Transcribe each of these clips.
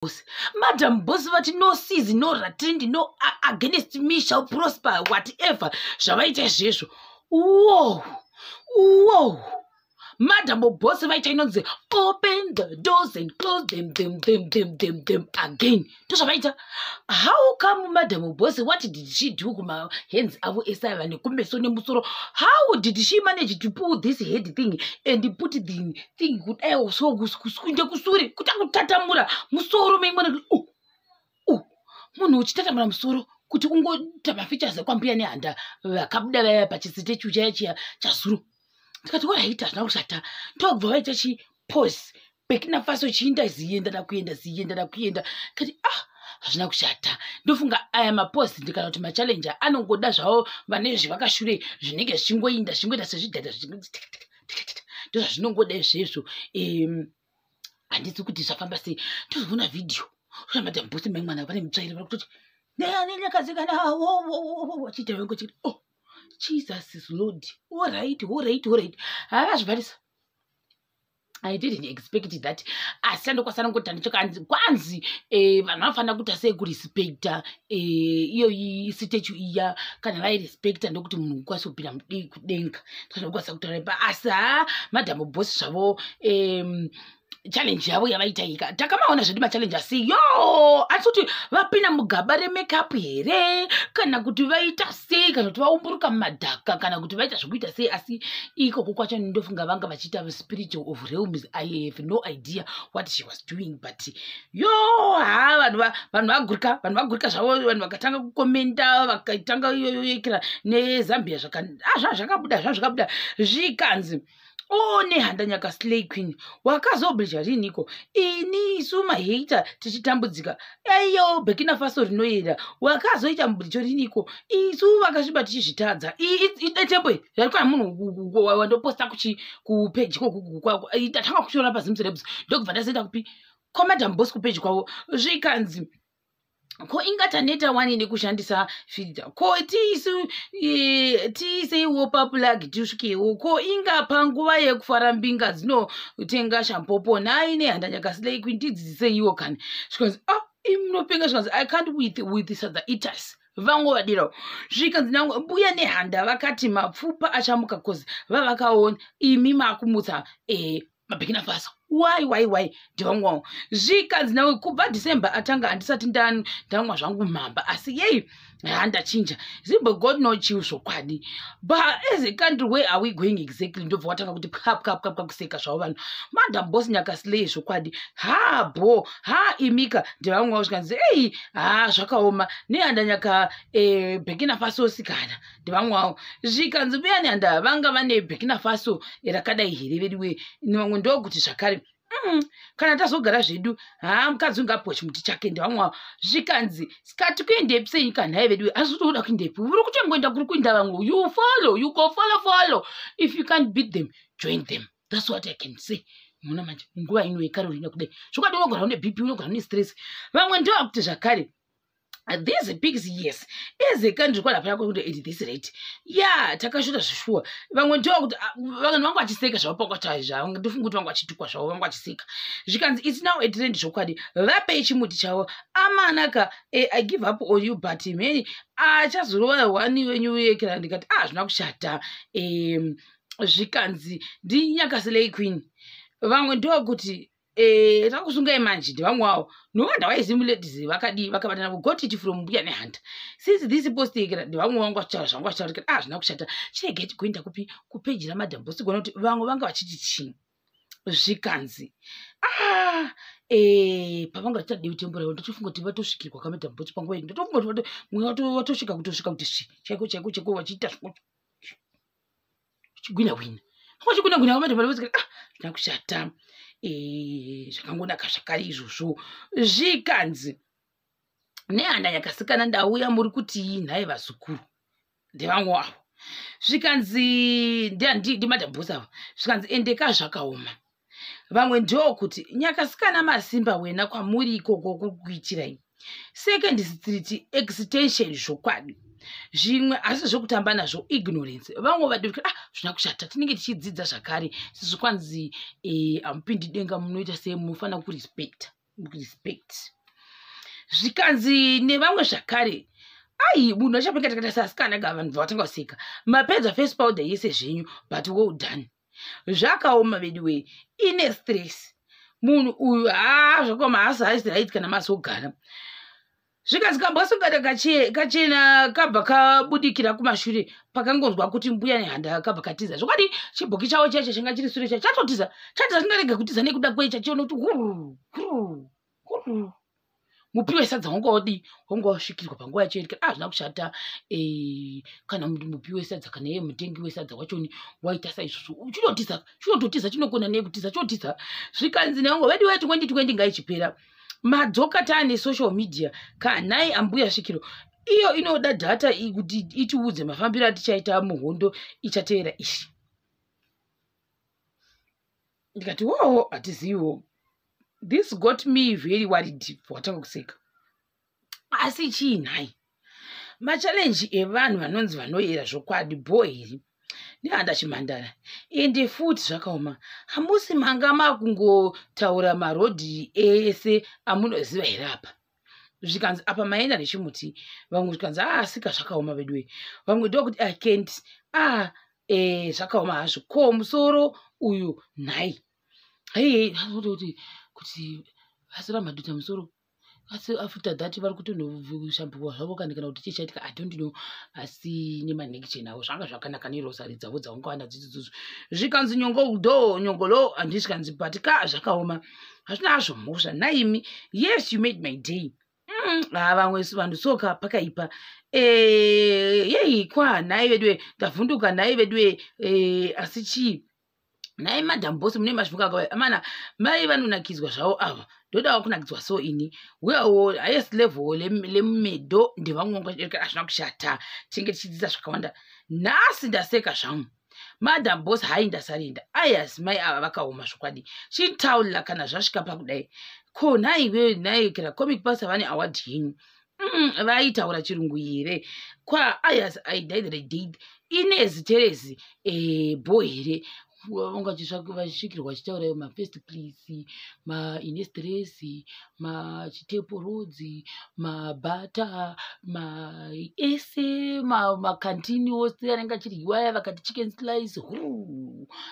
boss. Madam boss, vati no season, no ratindi, no against me shall prosper, whatever. Zvavaita izvezvo. Whoa. Madam boss, vaita inonzi open the doors and close them again. Tozvavaita. How come Madam boss, what did she do kuma hands avo esava nekumeso nemusoro? How did she manage to pull this head thing and put the thing good so kuskunde kusuri kutatamura musoro memwana munhu uchitatamura musoro kuti ungota mafeatures ekwambuya nehanda vakabuda vaya pachisitechu chaya chazuru. Tikati waraita zvina kushata ndobva vaita pause Burkina Faso chiinda zienda nakuenda kati hazvina kushata. Ndofunga aya mapost ndikana kuti machallenger anongoda zvavo vane zvivakashure zvinenge zvichingoinda sezvidhadha ndozvazvinongoda izvezvo. Handiti kuti zvafamba sei. Tozoona video ura Madam Boss memwana vane mutsvairi vari kutoti nenyakazikana wachiita vengochiti Jesus is Lord. All right. Havazvivarisa. I didn't expect that. Asando kwasana ngoti ndichokanzi kwanzi vanhu vafana kuti ase kurespecta iyo statue iya kana vai respecta ndokuti munhu kwasi kupinda kudenga. Tinokwasa kutaura pa asa Madam Boss zvavo challenge yavo yavaita ika takamaona zvedu machallenge asi asi kuti vapinda mugaba remakeup here kana kuti vaita sei kana kuti vaumburuka mumadhaka kana kuti vaita zvekuita sei asi ikoko kwacho ndofunga vanga vachiita spiritual of realms. I have no idea what she was doing but vanhu vagurika zvavo vanhu vakatanga kukomenta vakatanga ikira neZambia zvakabuda zvikanzi NeHanda Nyakaslay queen wakazobridge riniko ini suma hater tichitambudzika eyo Burkina Faso rinoyera wakazoita mbridge riniko isu vakasviba tichizvitadza idetembo yarikwana munhu wandoposta ku page kwako itatanga kushora pazimse rebs ndokubva ndasenda kupi Madam Boss ku page kwavo zvikanzi ko ingataneta wani nekushandisa filter ko tiiseiwo paplug tisvikewo ko ingapa nguva yekufara mbinga dzinotenga shampopo nai NeHanda Nyakaslay queen tidzidziseiwo kani zvikanzi munopenga zvikanzi I can't with sadza eaters vangu vadirawo zvikanzi nangu Mbuya NeHanda vakati mapfupa achamuka kozi vavakaona imi makumutsa maBurkina Faso. Why? Ndivangwawo. Zvikanzi nawe kubva December atanga handisati ndamwa zvangu mamba. Asi yei handachinja. But God knows zvokwadi. But as a country, where are we going exactly? Ndobva watanga kuti kap kuseka zvavo vanhu. Madam Boss Nyakaslay zvokwadi. Imika. Ndivangwawo zvikanzi zvakaoma. NeHanda Nyaka Burkina Faso sikana. Ndivangwawo. Zvikanzi Mbuya NeHanda vanga vane Burkina Faso rakadai here vediwe. Ndokuti zvakare kana tazogara zvedu mukadzi ungapuwa chimuti chake ndivamwawo zvikanzi sikati kuendepi senyika nhaye vedu asi toda kuendepi uri kutongoenda kuri kuinda vamwe you go follow if you can't beat them join them. That's what I can say. Muna manje nguva ino yekarolina kudai zvokwadi unogara une BP unogara une stress vamwe ndovakuti zvakare these pigs yes as a country kwada paya kuti at this rate takashota zvishua vamwe ndovakuti vanhu vangu vachiseka zvavo pakwata zvavo ndofunga kuti vangu vachitukwa zvavo vangu vachiseka zvikanzi it's now a trend zvokwadi vapei chimuti chavo amanaka I give up on you but many achazorova wani wenyu yekira ndikati zvina kushata zvikanzi ndiNyakaslay queen vamwe ndokuti takusungai manje ndivamwawo nowanda waizimuledzi vakabatana got it from Mbuya NeHanda since this post yekera ndivamwe vangu vachitaura zvangu vachitaura kuti zvina kushata chirege kuenda kupi kupeji raMadam Boss kuona kuti vamwe vanga vachiti chii zvikanzi pavanga vachita dei temporary ndotofunga kuti vatosvikirwa kaMadam Boss panguva iyi ndotofunga kuti mumwe watosvika kuti chaiko vachiita chigwinagwina kaMadam Boss zvina kushata zvakangonaka zvakare izvozvo zvikanzi NeHanda Nyakasikana ndauya muri kuti nhaye vazukuru ndevamwe wavo zvikanzi ndiMadam Boss avo zvikanzi endeka zvakaoma vamwe ndokuti Nyakasikana masimba wena kwamuri ikoko kukuitirai second street extension zvokwadi zvimwe asi zvokutamba nazvo ignorance vamwe vadiri kuti zvina kushata tinenge tichidzidza zvakare sizvikwanzi amupindi denga munoita sei munofanira kurespecta respect. Zvikanzi nevamwe zvakare, ai munhu achapengata sasikana ga vanhu vatanga kuseka mapedza face powder yese zvenyu but well done. Zvakaoma vediwe ine stress. Munhu uyu zvakaoma haasi right kana masogara. Zvikanzi kambosungana kachena kabva kabudikira kumashure pakangonzwa kuti Mbuya NeHanda kabva katiza. Zvokwadi chibhoki chawo chacho chinga chiri sure chatotiza chingarega kutiza nekuda kwecha chiona kuti mupiwe sadza wangodi wangosvikirwa panguva yacho zvina kushata kana mupiwe sadza kana yeye mutengi wesadza wachoni waita saizvozvo chinototiza chinokona nekutiza chotiza. Zvikanzi nevangu vedu wetu 2020 ngaichipera madzoka taane social media kanai ambuya svikiro iyo inoda data kuti itiudze mafambiro atichaita muhondo ichatevera ishi. Ndikati wo hatizivo. This got me very worried watanga kuseka. Asi chiinhai machallenji evanhu vanonzi vanoyera zvokwadi boheri NeHanda chimhandara ende futi zvakaoma hamusi manga makungotaura marodhi ese amunoziva here apa. Zvikanzi apa maenda nechimuti vamwe zvikanzi asika zvakaoma veduwe vamwe ndokuti akent zvakaoma hazvo ko musoro uyu nhai kuti vasira madhodha musoro asi after that vari kutonoshambiwa zvavo kana kuti chichaitika I don't know asi nemanekisheni avo zvanga zvakanaka nerosari dzavo dzaungawana dzidzidzodzo. Zvikanzi nyongolo handizvikanzi but zvakaoma hazvina hazvo mhosva naimi. Yes, you made my day. Vamwe vanhu soka pakaipa yei kwa nhai vedwe ndavhunduka nhai vedwe asi chii nai MadamBoss mune mazvinga amana mai vanonakidzwa zvavo ava ndodawo kunakidzwa so ini wewo highest level lemedo ndevamwe hazvina kushata tinge tichidzidza zvakawanda nhasi ndaseka zvangu. MadamBoss hai ndasarenda ayasi mai ava vakaoma zvokwadi chitaurira kana zvasvika pakudai ko nai kira comic pass vane award yenyu vaitaura chirungu here kwa ayasi I died inezi terezi boy here vangachisvikirwa chitaura mafirst place maine stress machitepo rodzi mabhata maese makantini ose anenge achiryiwa aya vakati chicken slice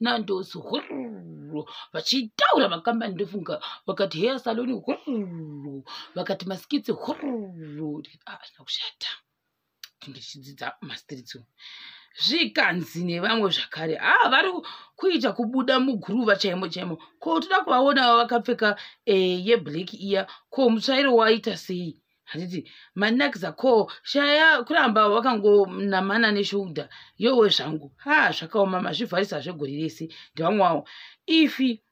nandosi vachitaura makambani ndofunga vakati hair salon vakati maskitsi zvina kushata tinge tichidzidza mastreets. Zvikanzi nevamwe zvakare vari kuita kubuda muguruva chaimo ko toda kuvaona vakapfeka yeblack iya ko mutsvairo waita sei handiti manakisa ko shaya kuramba wakangonamana neshoulder yowe zvangu zvakaoma mazvivharisa zvegore rese ndevamwe wavo ifi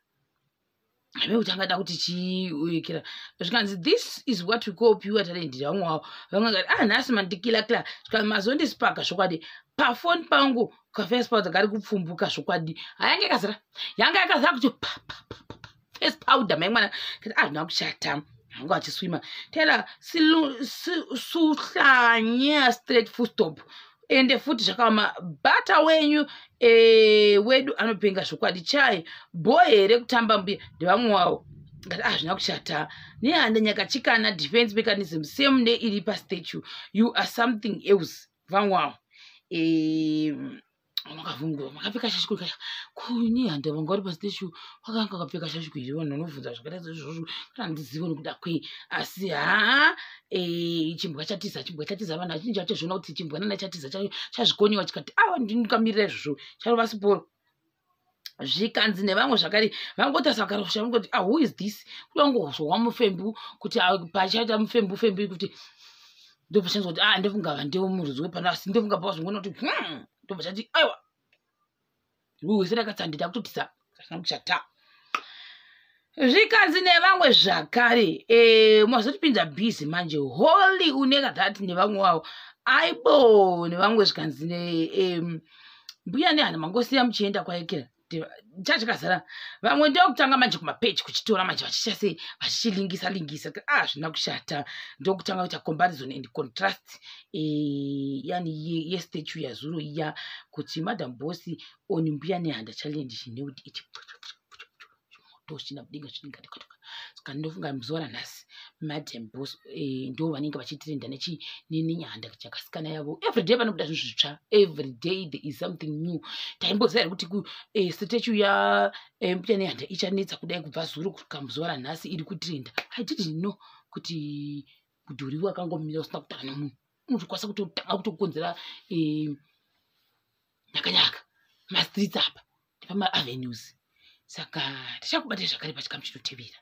kuti angada kuti chiuyikira. Zvikanzi this is what we call pure talent ndevamwe wavo vamwe ngati nhasi mandikila zvikanzi mazondisipaka zvokwadi pafoni pangu kafesi powder kari kupfumbuka zvokwadi yanga yakazara kuti face powder maimwana kuti hazvina kushata hangu achiswima tera suhlanya straight full stop ende futi zvakaoma bata wenyu wedu anopenga zvokwadi chai boy here kutamba mbuya ndevamwe wavo ngati hazvina kushata. NeHanda Nyakaslay defense mechanism same neiri pastatue you are something else vamwe wavo makavhungwa makapfeka shashikuri NeHanda vanga vari pastatue vakanga vakapfeka shashikuri vanhu vanovhunza zvakaita izvozvo kana ndizive nekuda kwei asi chimbwa chatiza vanhu vazhinji vachozviona kuti chimbwa nana chatiza chazvikonyiwa chikati ndinikamirira izvozvo charova siporo. Zvikanzi nevamwe zvakare vangotarisa vakarosha vangoti who is this kudangozwa mufembu kuti pachaita mufembu kuti ndopachanzwa kuti ndofunga vandeomurudzi wepano asi ndofunga pazvingona kuti ndopachati aiwa ruwese rakatsandida kutotisa zvisina kushata. Zvikanzi nevamwe zvakare mazotipinza bhizi manje holy uneka that nevamwe wavo aibo nevamwe zvikanzi Mbuya NeHanda mangosiya muchienda kwaikira chachikazara vamwe ndokutanga manje kumapeji kuchitora manje vachichase vachichilingisa zvina kushata ndokutanga kuita comparison and contrast yani yestatue yazuro iya kuti MadamBoss on Mbuya NeHanda challenge chineuti ichi ndochina budenga zviningati saka ndinofunga muzuva ranhasi MadamBoss ndo vanenge vachitrenda nenyanda chakasikana yavo. Everyday vanobuda zvinhu zvitsva, everyday there is something new. Taimboziva here kuti statue yaMbuya NeHanda ichanetsa kudai kubva zuro kusvika muzuva ranhasi iri kutrenda. I didn't know kuti mudhuri wakangomira usina kutaura nemunhu unokwanisa kutotanga kutokonzera nyakanyaka mastreets apa nepama avenues. Saka tichakubatai zvakare pachikamu chinotevera.